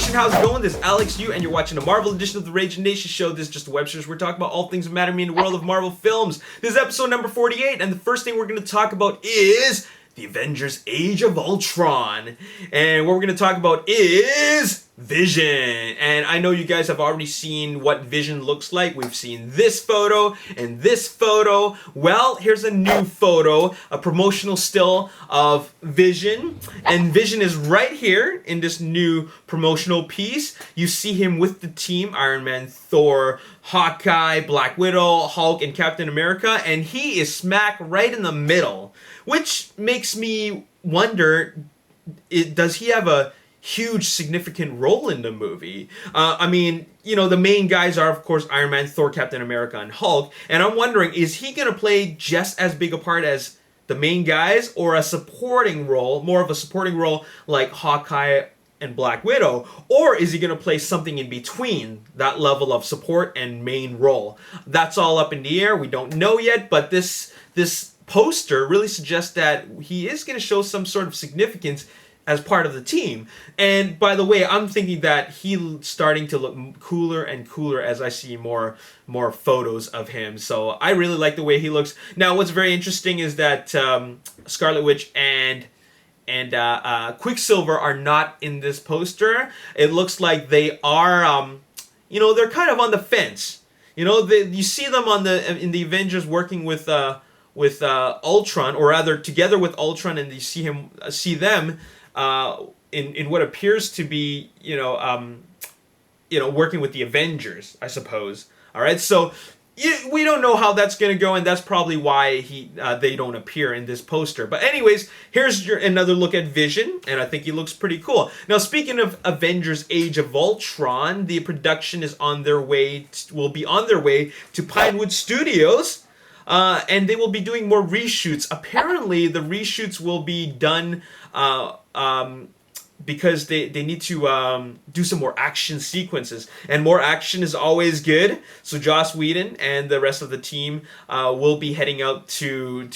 Nation, how's it going? This is Alex Yu, and you're watching the Marvel edition of the Ragin Nation show. This is just a web series where we're talking about all things that matter to me in the world of Marvel films. This is episode number 48, and the first thing we're going to talk about is the Avengers Age of Ultron. And what we're going to talk about is Vision. And I know you guys have already seen what Vision looks like. We've seen this photo and this photo. Well, here's a new photo, a promotional still of Vision. And Vision is right here in this new promotional piece. You see him with the team, Iron Man, Thor, Hawkeye, Black Widow, Hulk, and Captain America. And he is smack right in the middle, which makes me wonder, does he have a huge significant role in the movie? I mean, you know, the main guys are, of course, Iron Man, Thor, Captain America, and Hulk. And I'm wondering, is he going to play just as big a part as the main guys, or a supporting role, more of a supporting role like Hawkeye and Black Widow? Or is he going to play something in between that level of support and main role? That's all up in the air. We don't know yet, but this poster really suggests that he is going to show some sort of significance as part of the team. And by the way, I'm thinking that he's starting to look cooler and cooler as I see more photos of him. So I really like the way he looks. Now, what's very interesting is that Scarlet Witch and Quicksilver are not in this poster. It looks like they are, they're kind of on the fence. You know, you see them in the Avengers working with Ultron, or rather together with Ultron, and you see them in what appears to be working with the Avengers, I suppose. All right, so we don't know how that's going to go, and that's probably why they don't appear in this poster. But anyways, here's another look at Vision, and I think he looks pretty cool. Now, speaking of Avengers Age of Ultron, the production is will be on their way to Pinewood Studios. And they will be doing more reshoots. Apparently, the reshoots will be done because they need to do some more action sequences. And more action is always good. So Joss Whedon and the rest of the team will be heading out to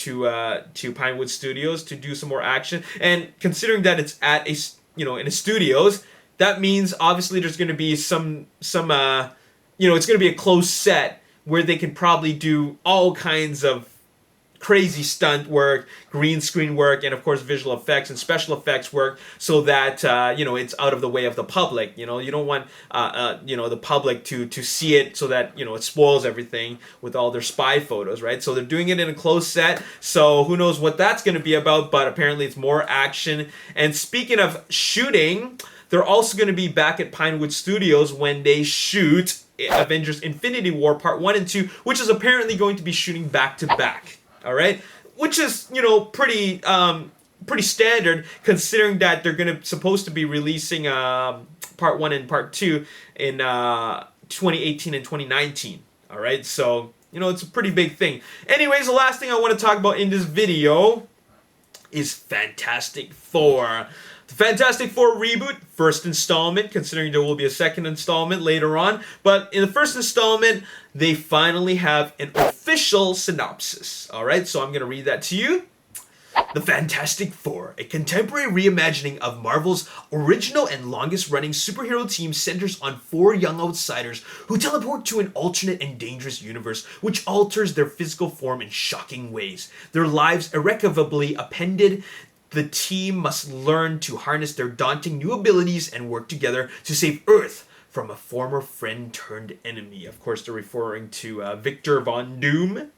Pinewood Studios to do some more action. And considering that it's at in a studios, that means obviously there's going to be it's going to be a closed set, where they can probably do all kinds of crazy stunt work, green screen work, and of course visual effects and special effects work, so that it's out of the way of the public. You don't want the public to see it, so that it spoils everything with all their spy photos, right? So they're doing it in a closed set, so who knows what that's going to be about, but apparently it's more action. And speaking of shooting, they're also going to be back at Pinewood Studios when they shoot Avengers Infinity War Part 1 and 2, which is apparently going to be shooting back to back. All right? Which is, pretty standard, considering that they're supposed to be releasing Part 1 and Part 2 in 2018 and 2019. All right? So, it's a pretty big thing. Anyways, the last thing I want to talk about in this video is Fantastic Four. The Fantastic Four reboot, first installment, considering there will be a second installment later on. But in the first installment, they finally have an official synopsis. Alright, so I'm going to read that to you. The Fantastic Four, a contemporary reimagining of Marvel's original and longest-running superhero team, centers on four young outsiders who teleport to an alternate and dangerous universe which alters their physical form in shocking ways. Their lives irrevocably appended. The team must learn to harness their daunting new abilities and work together to save Earth from a former friend turned enemy. Of course, they're referring to Victor Von Doom,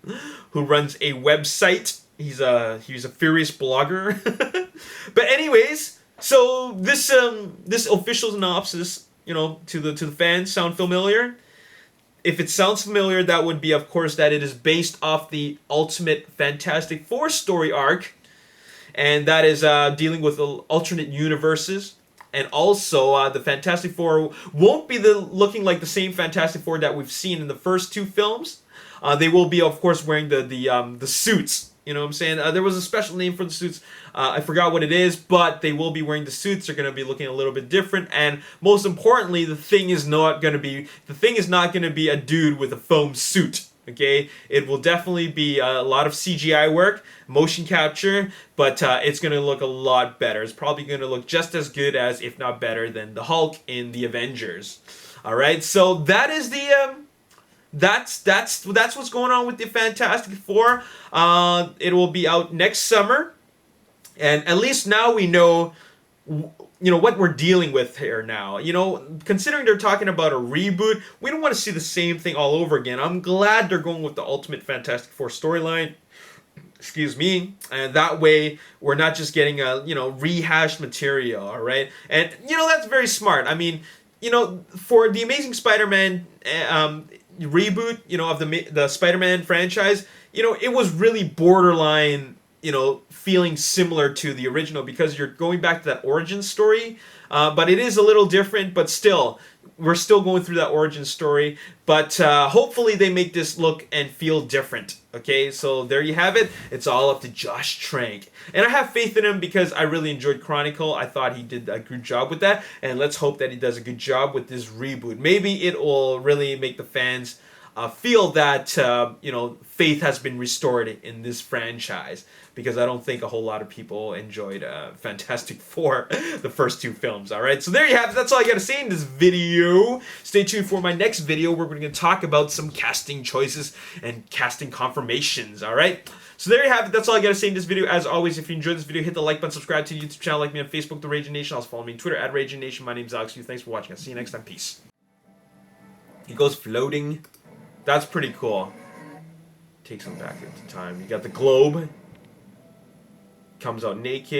who runs a website. He's a furious blogger. But anyways, so this official synopsis, to the fans, sound familiar? If it sounds familiar, that would be, of course, that it is based off the Ultimate Fantastic Four story arc. And that is dealing with alternate universes. And also, the Fantastic Four won't be looking like the same Fantastic Four that we've seen in the first two films. They will be, of course, wearing the suits. You know what I'm saying? There was a special name for the suits. I forgot what it is, but they will be wearing the suits. They're going to be looking a little bit different. And most importantly, the thing is not going to be a dude with a foam suit. Okay, it will definitely be a lot of CGI work, motion capture, but it's going to look a lot better. It's probably going to look just as good as, if not better, than the Hulk in the Avengers. All right, so that is the that's what's going on with the Fantastic Four. It will be out next summer, and at least now we know what we're dealing with here now. Considering they're talking about a reboot, we don't want to see the same thing all over again. I'm glad they're going with the Ultimate Fantastic Four storyline. Excuse me, and that way we're not just getting a rehashed material. All right, and that's very smart. I mean, for the Amazing Spider-Man reboot, of the Spider-Man franchise, it was really borderline, feeling similar to the original because you're going back to that origin story, but it is a little different. But still, we're still going through that origin story. But hopefully they make this look and feel different. Okay, so there you have it. It's all up to Josh Trank, and I have faith in him because I really enjoyed Chronicle. I thought he did a good job with that, and let's hope that he does a good job with this reboot. Maybe it will really make the fans feel that faith has been restored in this franchise, because I don't think a whole lot of people enjoyed Fantastic Four, the first two films. All right, so there you have it. That's all I got to say in this video. Stay tuned for my next video where we're going to talk about some casting choices and casting confirmations. All right, so there you have it. That's all I got to say in this video. As always, if you enjoyed this video, hit the like button, subscribe to the YouTube channel, like me on Facebook, The Ragin Nation. Also follow me on Twitter, @RaginNation. My name's Alex Yu. Thanks for watching. I'll see you next time. Peace. He goes floating. That's pretty cool. Takes him back into time. You got the globe. Comes out naked.